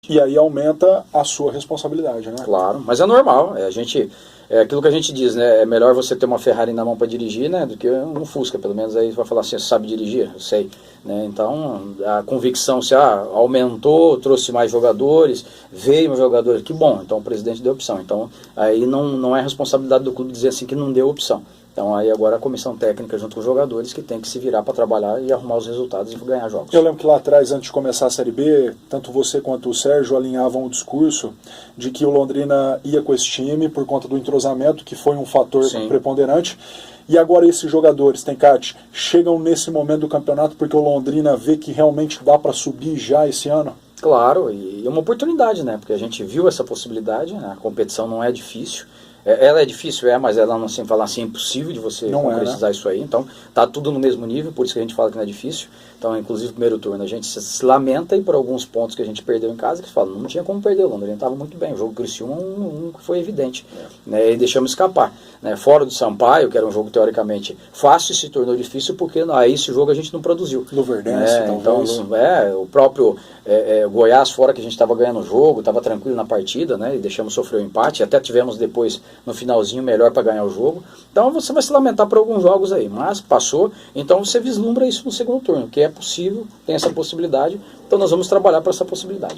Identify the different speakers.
Speaker 1: E aí aumenta a sua responsabilidade, né?
Speaker 2: Claro, mas é normal. É aquilo que a gente diz, né? É melhor você ter uma Ferrari na mão para dirigir, né? Do que um Fusca, pelo menos aí você vai falar assim, você sabe dirigir? Eu sei. Né? Então, a convicção se aumentou, trouxe mais jogadores, veio um jogador, que bom, então o presidente deu opção. Então, aí não é responsabilidade do clube dizer assim que não deu opção. Então aí agora a comissão técnica junto com os jogadores que tem que se virar para trabalhar e arrumar os resultados e ganhar jogos.
Speaker 1: Eu lembro que lá atrás, antes de começar a Série B, tanto você quanto o Sérgio alinhavam o discurso de que o Londrina ia com esse time por conta do entrosamento, que foi um fator preponderante. E agora esses jogadores, Tencati, chegam nesse momento do campeonato porque o Londrina vê que realmente dá para subir já esse ano?
Speaker 2: Claro, e é uma oportunidade, né? Porque a gente viu essa possibilidade, né? A competição não é difícil. Ela é difícil, mas ela não sem falar assim, é impossível de você concretizar isso aí. Então, tá tudo no mesmo nível, por isso que a gente fala que não é difícil. Então, inclusive, o primeiro turno, a gente se lamenta e por alguns pontos que a gente perdeu em casa, que fala, não tinha como perder, o Londrina estava muito bem. O jogo Criciúma foi evidente, né, e deixamos escapar. Né, fora do Sampaio, que era um jogo teoricamente fácil, se tornou difícil porque aí esse jogo a gente não produziu.
Speaker 1: Luverdense,
Speaker 2: então, o próprio Goiás, fora que a gente estava ganhando o jogo, estava tranquilo na partida, né, e deixamos sofrer o empate, até tivemos depois no finalzinho melhor para ganhar o jogo. Então você vai se lamentar por alguns jogos aí, mas passou, então você vislumbra isso no segundo turno, que é possível, tem essa possibilidade, então nós vamos trabalhar para essa possibilidade.